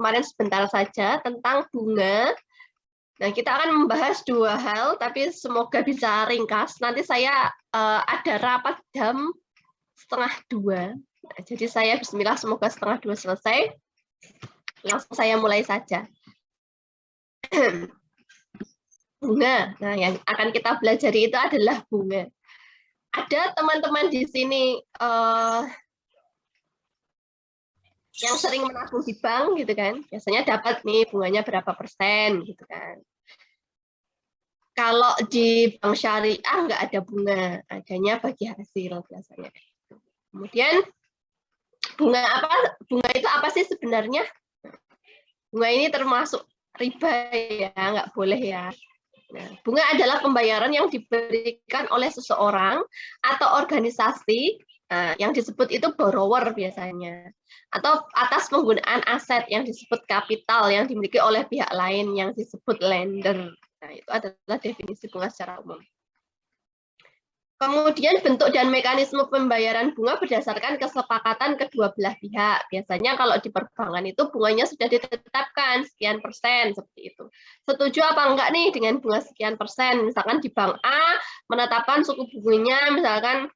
kemarin sebentar saja tentang bunga. Nah, kita akan membahas 2 hal, tapi semoga bisa ringkas. Nanti saya ada rapat jam 1:30. Nah, jadi saya bismillah semoga 1:30 selesai. Langsung saya mulai saja. Bunga. Nah, yang akan kita pelajari itu adalah bunga. Ada teman-teman di sini yang sering menabung di bank gitu kan, biasanya dapat nih bunganya berapa persen gitu kan. Kalau di bank syariah nggak ada bunga, adanya bagi hasil biasanya. Kemudian bunga apa? Bunga itu apa sih sebenarnya? Bunga ini termasuk riba ya, nggak boleh ya. Nah, bunga adalah pembayaran yang diberikan oleh seseorang atau organisasi yang disebut itu borrower biasanya, atau atas penggunaan aset yang disebut kapital yang dimiliki oleh pihak lain yang disebut lender. Nah, itu adalah definisi bunga secara umum. Kemudian bentuk dan mekanisme pembayaran bunga berdasarkan kesepakatan kedua belah pihak. Biasanya kalau di perbankan itu bunganya sudah ditetapkan sekian persen seperti itu. Setuju apa enggak nih dengan bunga sekian persen? Misalkan di bank A menetapkan suku bunganya misalkan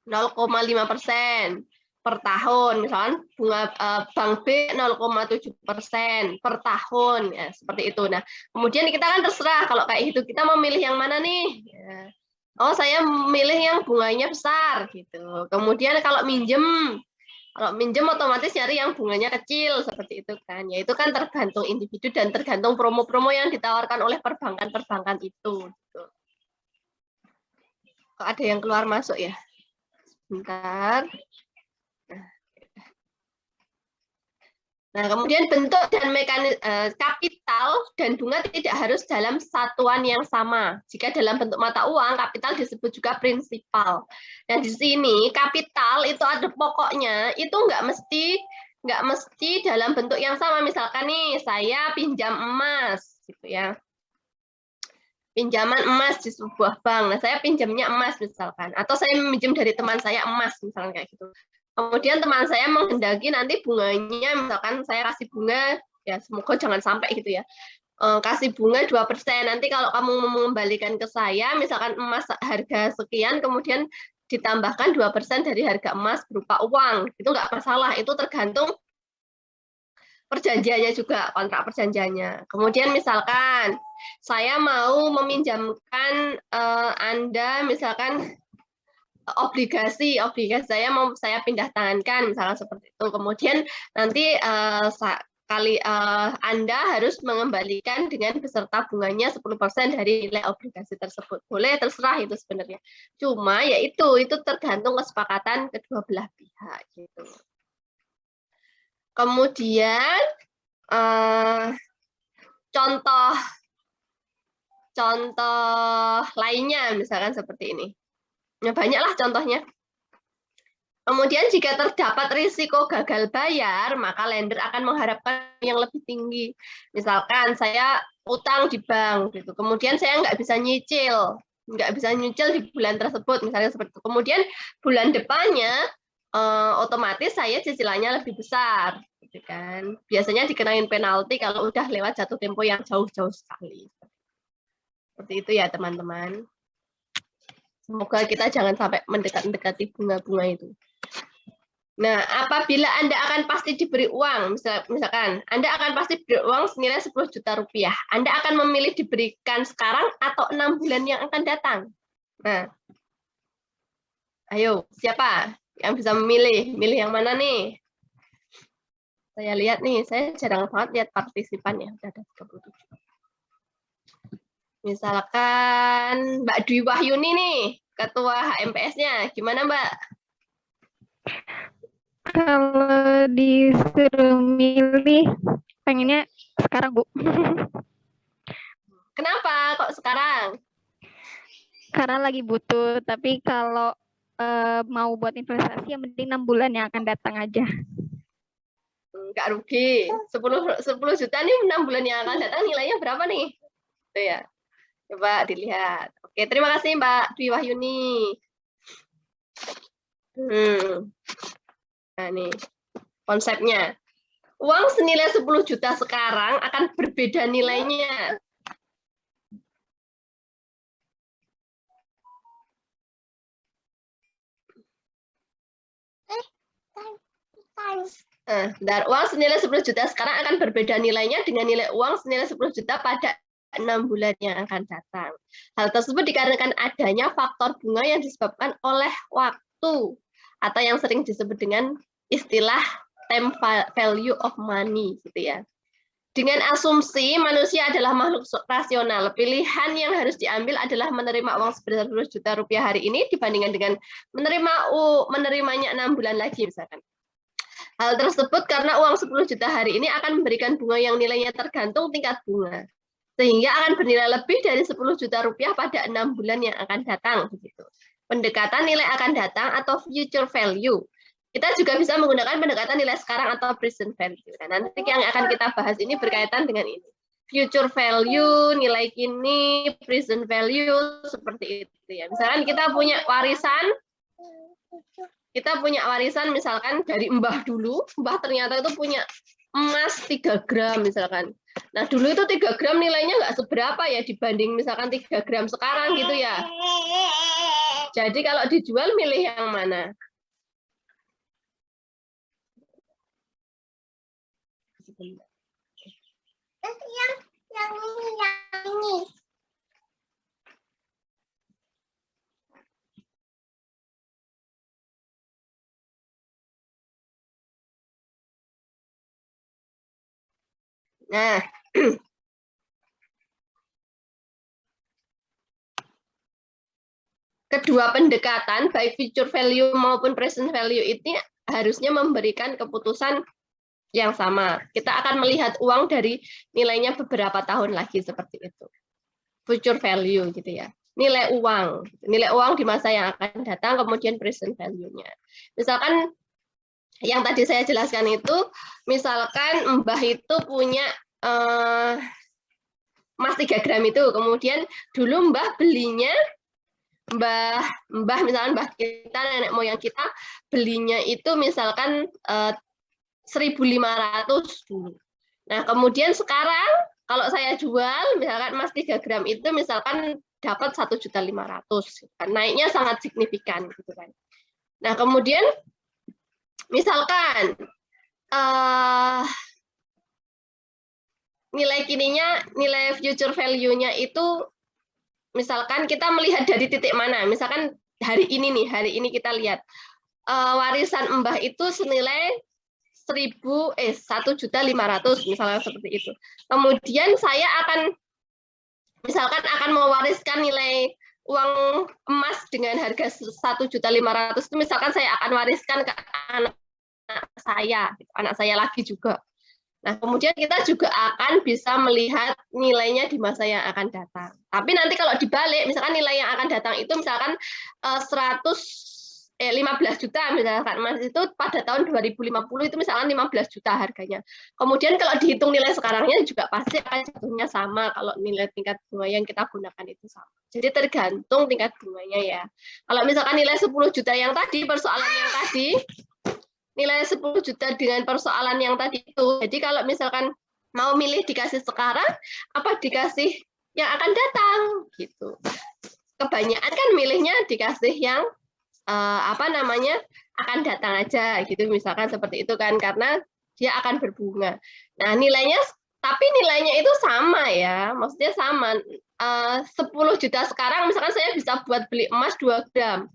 0,5% per tahun, misalkan bunga bank B 0,7% per tahun, ya seperti itu. Nah, kemudian kita kan terserah kalau kayak gitu kita mau milih yang mana nih? Ya. Oh, saya milih yang bunganya besar gitu. Kemudian kalau minjem otomatis cari yang bunganya kecil seperti itu kan. Ya itu kan tergantung individu dan tergantung promo-promo yang ditawarkan oleh perbankan-perbankan itu. Gitu. Kok ada yang keluar masuk ya? Sebentar. Nah, kemudian bentuk dan mekanisme kapital dan bunga tidak harus dalam satuan yang sama. Jika dalam bentuk mata uang, kapital disebut juga prinsipal. Nah, di sini kapital itu ada pokoknya, itu nggak mesti dalam bentuk yang sama. Misalkan nih, saya pinjam emas, gitu ya. Pinjaman emas di sebuah bank. Nah, saya pinjamnya emas misalkan, atau saya meminjam dari teman saya emas misalkan kayak gitu. Kemudian teman saya menghendaki nanti bunganya, misalkan saya kasih bunga, ya semoga jangan sampai gitu ya, kasih bunga 2%. Nanti kalau kamu mengembalikan ke saya, misalkan emas harga sekian, kemudian ditambahkan 2% dari harga emas berupa uang. Itu nggak masalah, itu tergantung perjanjiannya juga, kontrak perjanjiannya. Kemudian misalkan saya mau meminjamkan Anda misalkan obligasi saya mau saya pindah tangankan misalnya seperti itu. Kemudian nanti Anda harus mengembalikan dengan beserta bunganya 10% dari nilai obligasi tersebut. Boleh, terserah itu sebenarnya. Cuma ya itu tergantung kesepakatan kedua belah pihak gitu. Kemudian contoh lainnya misalkan seperti ini. Ya, banyaklah contohnya. Kemudian jika terdapat risiko gagal bayar, maka lender akan mengharapkan yang lebih tinggi. Misalkan saya utang di bank, gitu. Kemudian saya nggak bisa nyicil di bulan tersebut, misalnya seperti itu. Kemudian bulan depannya otomatis saya cicilannya lebih besar, gitu kan. Biasanya dikenain penalti kalau udah lewat jatuh tempo yang jauh-jauh sekali. Seperti itu ya teman-teman. Semoga kita jangan sampai mendekati bunga-bunga itu. Nah, apabila Anda akan pasti diberi uang, misalkan Anda akan pasti diberi uang senilai 10 juta rupiah, Anda akan memilih diberikan sekarang atau 6 bulan yang akan datang? Nah, ayo, siapa yang bisa memilih? Milih yang mana nih? Saya lihat nih, saya jarang banget lihat partisipan ya, udah ada 37. Misalkan Mbak Dwi Wahyuni nih, Ketua HMPS-nya, gimana Mbak? Kalau disuruh milih, pengennya sekarang, Bu. Kenapa kok sekarang? Karena lagi butuh, tapi kalau mau buat investasi, yang penting 6 bulan yang akan datang aja. Nggak rugi. 10 juta nih 6 bulan yang akan datang nilainya berapa nih? Itu ya. Coba dilihat. Oke, terima kasih Mbak Dwi Wahyuni. Nah, nih konsepnya. uang senilai 10 juta sekarang akan berbeda nilainya. Bentar. Uang senilai 10 juta sekarang akan berbeda nilainya dengan nilai uang senilai 10 juta pada 6 bulan yang akan datang. Hal tersebut dikarenakan adanya faktor bunga yang disebabkan oleh waktu atau yang sering disebut dengan istilah time value of money gitu ya. Dengan asumsi manusia adalah makhluk rasional, pilihan yang harus diambil adalah menerima uang sebesar 10 juta rupiah hari ini dibandingkan dengan menerimanya 6 bulan lagi misalkan. Hal tersebut karena uang 10 juta hari ini akan memberikan bunga yang nilainya tergantung tingkat bunga. Sehingga akan bernilai lebih dari 10 juta rupiah pada 6 bulan yang akan datang. Begitu. Pendekatan nilai akan datang atau future value. Kita juga bisa menggunakan pendekatan nilai sekarang atau present value. Nah, nanti yang akan kita bahas ini berkaitan dengan ini. Future value, nilai kini, present value, seperti itu ya. Misalkan kita punya warisan misalkan dari mbah dulu, mbah ternyata itu punya emas 3 gram misalkan. Nah dulu itu 3 gram nilainya nggak seberapa ya dibanding misalkan 3 gram sekarang gitu ya. Jadi kalau dijual milih yang mana? Yang ini. Nah, kedua pendekatan, baik future value maupun present value ini harusnya memberikan keputusan yang sama. Kita akan melihat uang dari nilainya beberapa tahun lagi seperti itu. Future value gitu ya. Nilai uang di masa yang akan datang, kemudian present value-nya. Misalkan yang tadi saya jelaskan itu, misalkan Mbah itu punya emas 3 gram itu, kemudian dulu Mbah belinya, Mbah misalkan Mbah kita, nenek moyang kita belinya itu misalkan 1.500 dulu. Nah, kemudian sekarang kalau saya jual misalkan emas 3 gram itu misalkan dapat 1.500.000. Naiknya sangat signifikan gitu kan. Nah, kemudian misalkan nilai kininya, nilai future value-nya itu misalkan kita melihat dari titik mana? Misalkan hari ini kita lihat warisan Mbah itu senilai 1.500.000 misalnya seperti itu. Kemudian saya misalkan akan mewariskan nilai uang emas dengan harga 1.500.000 itu misalkan saya akan wariskan ke anak saya lagi juga. Nah, kemudian kita juga akan bisa melihat nilainya di masa yang akan datang. Tapi nanti kalau dibalik, misalkan nilai yang akan datang itu misalkan 15 juta misalkan emas itu pada tahun 2050 itu misalkan 15 juta harganya. Kemudian kalau dihitung nilai sekarangnya juga pasti akan jatuhnya sama kalau nilai tingkat bunga yang kita gunakan itu sama. Jadi tergantung tingkat bunganya ya. Kalau misalkan nilai 10 juta yang tadi, persoalan yang tadi, nilai 10 juta dengan persoalan yang tadi itu. Jadi kalau misalkan mau milih dikasih sekarang, apa dikasih yang akan datang gitu. Kebanyakan kan milihnya dikasih yang akan datang aja gitu misalkan seperti itu kan karena dia akan berbunga. Nah, tapi nilainya itu sama ya. Maksudnya sama. 10 juta sekarang misalkan saya bisa buat beli emas 2 gram.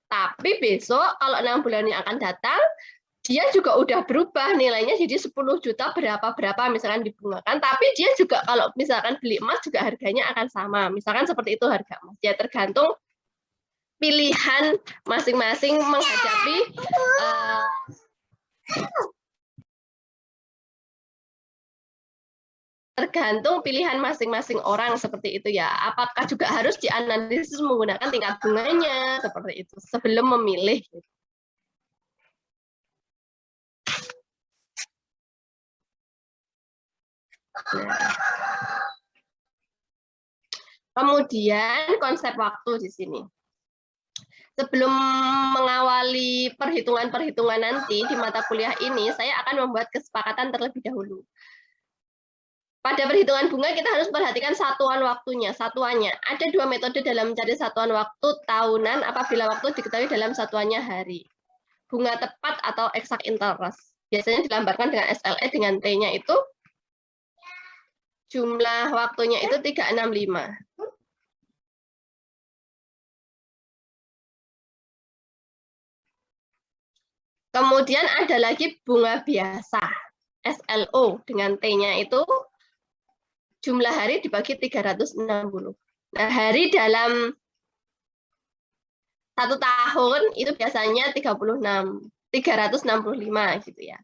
Tapi besok kalau 6 bulan yang akan datang dia juga udah berubah nilainya jadi 10 juta berapa misalkan dibungakan, tapi dia juga kalau misalkan beli emas juga harganya akan sama. Misalkan seperti itu harga emas. Ya tergantung pilihan masing-masing menghadapi tergantung pilihan masing-masing orang seperti itu ya. Apakah juga harus dianalisis menggunakan tingkat bunganya seperti itu sebelum memilih. Nah. Kemudian konsep waktu di sini. sebelum mengawali perhitungan-perhitungan nanti di mata kuliah ini, saya akan membuat kesepakatan terlebih dahulu. Pada perhitungan bunga kita harus perhatikan satuan waktunya, satuannya. Ada dua metode dalam mencari satuan waktu tahunan apabila waktu diketahui dalam satuannya hari. Bunga tepat atau exact interest. Biasanya dilambarkan dengan SLE dengan T-nya itu jumlah waktunya itu 365. Kemudian ada lagi bunga biasa, SLO dengan T-nya itu jumlah hari dibagi 360. Nah, hari dalam 1 tahun itu biasanya 365 gitu ya.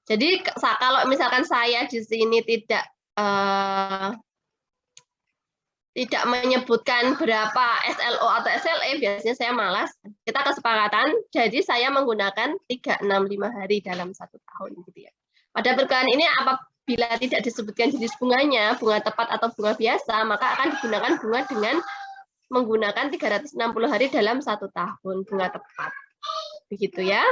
Jadi kalau misalkan saya di sini tidak menyebutkan berapa SLO atau SLE, biasanya saya malas. Kita kesepakatan, jadi saya menggunakan 365 hari dalam 1 tahun gitu ya. Pada perkara ini apabila tidak disebutkan jenis bunganya, bunga tepat atau bunga biasa, maka akan digunakan bunga dengan menggunakan 360 hari dalam 1 tahun, bunga tepat. Begitu ya.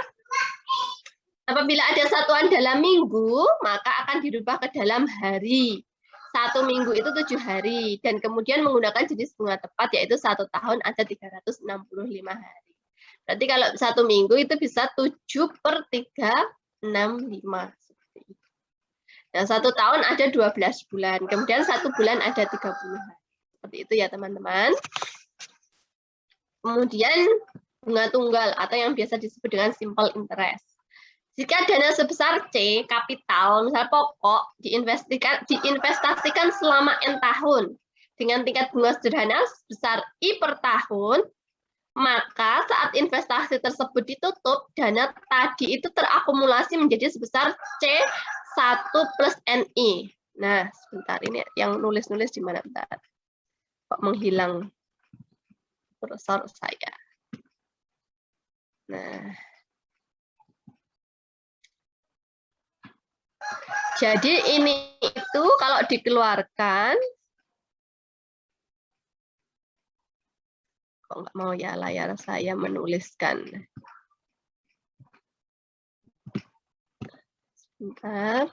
Apabila ada satuan dalam minggu, maka akan dirubah ke dalam hari. 1 minggu itu 7 hari, dan kemudian menggunakan jenis bunga tepat, yaitu 1 tahun ada 365 hari. Berarti kalau 1 minggu itu bisa 7/365. Nah, 1 tahun ada 12 bulan, kemudian 1 bulan ada 30 hari. Seperti itu ya teman-teman. Kemudian bunga tunggal atau yang biasa disebut dengan simple interest. Jika dana sebesar C, kapital, misal pokok, diinvestasikan selama N tahun dengan tingkat bunga sederhana sebesar I per tahun, maka saat investasi tersebut ditutup, dana tadi itu terakumulasi menjadi sebesar C1 plus NI. Nah, sebentar, ini yang nulis-nulis di mana? Bentar. Kok menghilang kursor saya. Nah, jadi ini itu kalau dikeluarkan, kok nggak mau ya layar saya menuliskan. Sebentar.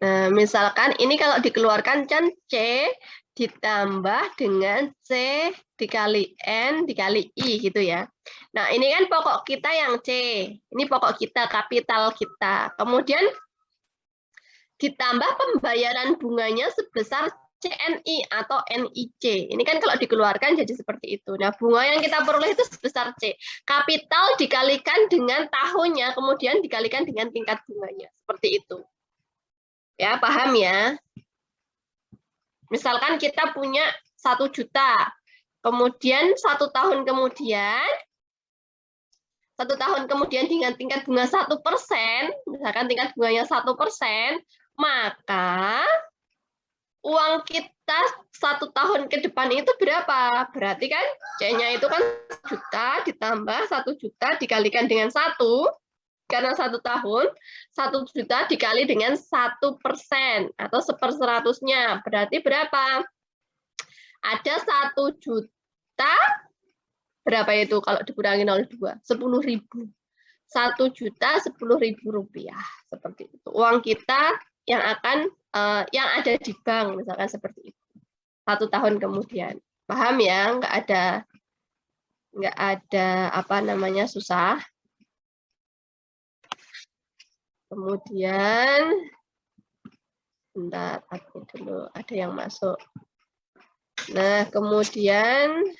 Nah, misalkan ini kalau dikeluarkan kan C ditambah dengan C dikali N dikali I gitu ya. Nah, ini kan pokok kita yang C. Ini pokok kita, kapital kita. Kemudian ditambah pembayaran bunganya sebesar CNI atau NIC. Ini kan kalau dikeluarkan jadi seperti itu. Nah, bunga yang kita peroleh itu sebesar C. Kapital dikalikan dengan tahunnya, kemudian dikalikan dengan tingkat bunganya. Seperti itu. Ya, paham ya? Misalkan kita punya 1 juta, kemudian 1 tahun kemudian, 1 tahun kemudian dengan tingkat bunga 1%, misalkan tingkat bunganya 1%, maka uang kita 1 tahun ke depan itu berapa? Berarti kan C-nya itu kan 1 juta ditambah 1 juta dikalikan dengan 1, karena 1 tahun, 1 juta dikali dengan 1% atau 1/100-nya. Berarti berapa? Ada 1 juta, berapa itu kalau dikurangi 0,2? 10.000. 1 juta 10.000 rupiah. Seperti itu. Uang kita yang akan yang ada di bank, misalkan seperti itu. 1 tahun kemudian. Paham ya? Nggak ada apa namanya susah. Kemudian, bentar, aku dulu ada yang masuk. Nah, kemudian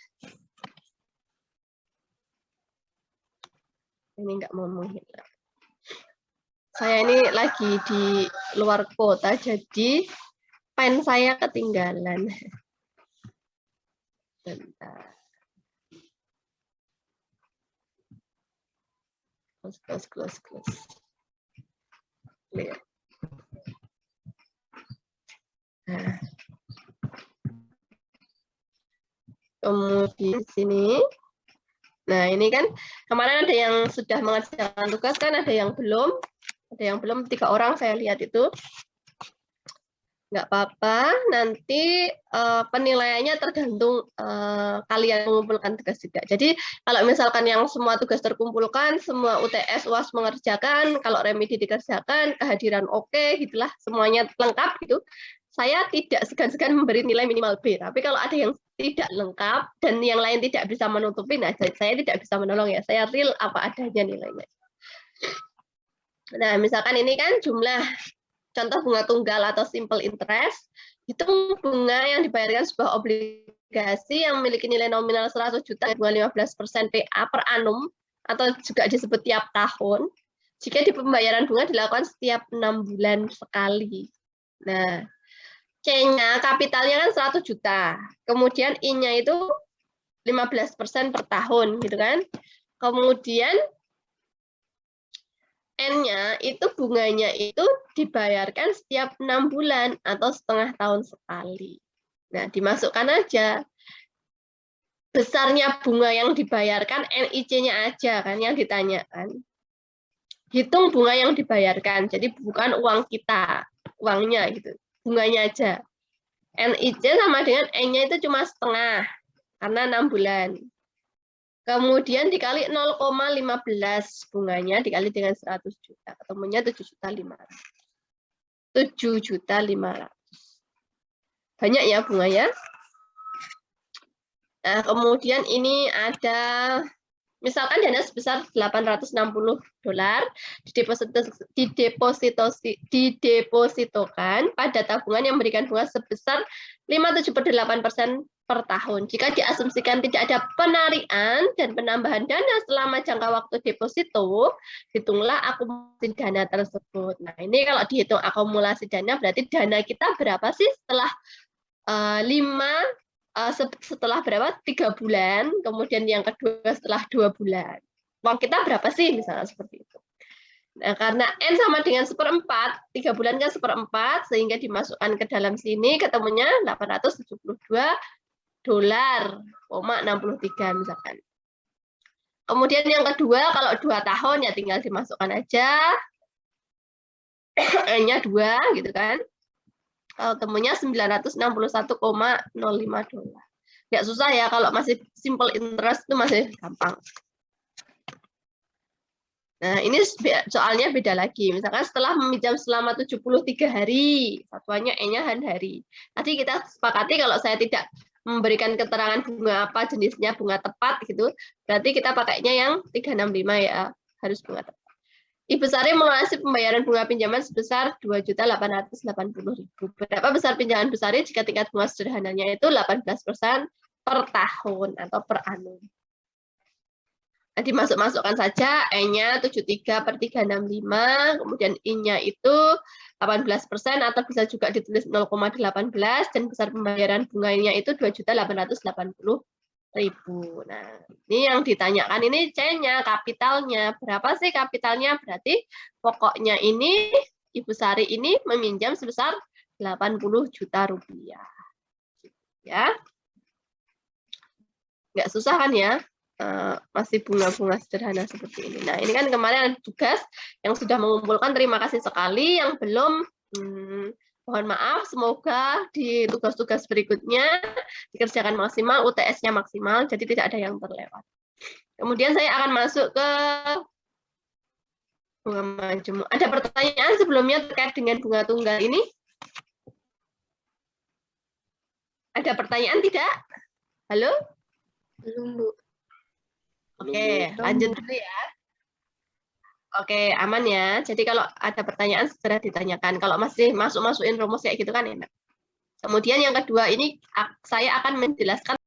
ini nggak mau menghilang. Saya ini lagi di luar kota, jadi pen saya ketinggalan. Bentar. Close. Clear. Nah. Kemudian sini. Nah, ini kan kemarin ada yang sudah mengerjakan tugas kan, ada yang belum. Ada yang belum, 3 orang saya lihat itu. nggak apa-apa, nanti penilaiannya tergantung kalian mengumpulkan tugas juga. Jadi kalau misalkan yang semua tugas terkumpulkan, semua UTS, UAS mengerjakan, kalau remedi dikerjakan, kehadiran oke, gitulah, semuanya lengkap gitu, saya tidak segan-segan memberi nilai minimal B. Tapi kalau ada yang tidak lengkap dan yang lain tidak bisa menutupi, nah saya tidak bisa menolong ya, saya real apa adanya nilainya. Nah, misalkan ini kan jumlah contoh bunga tunggal atau simple interest, hitung bunga yang dibayarkan sebuah obligasi yang memiliki nilai nominal 100 juta bunga 15% PA per annum atau juga disebut tiap tahun jika di pembayaran bunga dilakukan setiap 6 bulan sekali. Nah, C-nya kapitalnya kan 100 juta. Kemudian I-nya itu 15% per tahun gitu kan. Kemudian N-nya itu bunganya itu dibayarkan setiap 6 bulan atau setengah tahun sekali. Nah, dimasukkan aja. Besarnya bunga yang dibayarkan, NIC-nya aja kan yang ditanyakan. Hitung bunga yang dibayarkan, jadi bukan uang kita, uangnya gitu. Bunganya aja. NIC sama dengan N-nya itu cuma setengah, karena 6 bulan. Kemudian dikali 0,15 bunganya dikali dengan 100 juta. Ketemunya 7.500.000. 7.500.000. Banyak ya bunga ya. Nah, kemudian ini ada misalkan dana sebesar $860 didepositokan pada tabungan yang memberikan bunga sebesar 5,78% per tahun. Jika diasumsikan tidak ada penarikan dan penambahan dana selama jangka waktu deposito, hitunglah akumulasi dana tersebut. Nah, ini kalau dihitung akumulasi dana berarti dana kita berapa sih setelah setelah berapa? 3 bulan, kemudian yang kedua setelah 2 bulan. Uang kita berapa sih misalnya seperti itu. Nah, karena N sama dengan 1/4, 3 bulan kan 1/4, sehingga dimasukkan ke dalam sini ketemunya $872,63 misalkan. Kemudian yang kedua, kalau 2 tahun ya tinggal dimasukkan aja. N-nya 2 gitu kan. Kalau temunya $961,05. Nggak susah ya, kalau masih simple interest itu masih gampang. Nah, ini soalnya beda lagi. Misalkan setelah meminjam selama 73 hari, satuannya E-nya hari. Nanti kita sepakati kalau saya tidak memberikan keterangan bunga apa jenisnya, bunga tepat gitu, berarti kita pakainya yang 365 ya, harus bunga tepat. Ibu Sari melunasi pembayaran bunga pinjaman sebesar 2.880.000. Berapa besar pinjaman Ibu Sari jika tingkat bunga sederhananya itu 18% per tahun atau per annum. Nah, dimasukkan saja, E-nya 73/365, kemudian I-nya itu 18% atau bisa juga ditulis 0,18 dan besar pembayaran bunganya itu 2.880.000. Nah, ini yang ditanyakan ini C-nya, kapitalnya. Berapa sih kapitalnya? Berarti pokoknya ini Ibu Sari ini meminjam sebesar 80 juta rupiah. Ya. Nggak susah kan ya? Masih bunga-bunga sederhana seperti ini. Nah, ini kan kemarin ada tugas yang sudah mengumpulkan, terima kasih sekali. Yang belum, mohon maaf, semoga di tugas-tugas berikutnya dikerjakan maksimal, UTS-nya maksimal, jadi tidak ada yang terlewat. Kemudian saya akan masuk ke bunga majemuk. Ada pertanyaan sebelumnya terkait dengan bunga tunggal ini? Ada pertanyaan tidak? Halo? Belum, Bu. Oke, lanjut dulu ya. Oke, aman ya. Jadi kalau ada pertanyaan segera ditanyakan. Kalau masih masukin rumus kayak gitu kan enak. Kemudian yang kedua ini saya akan menjelaskan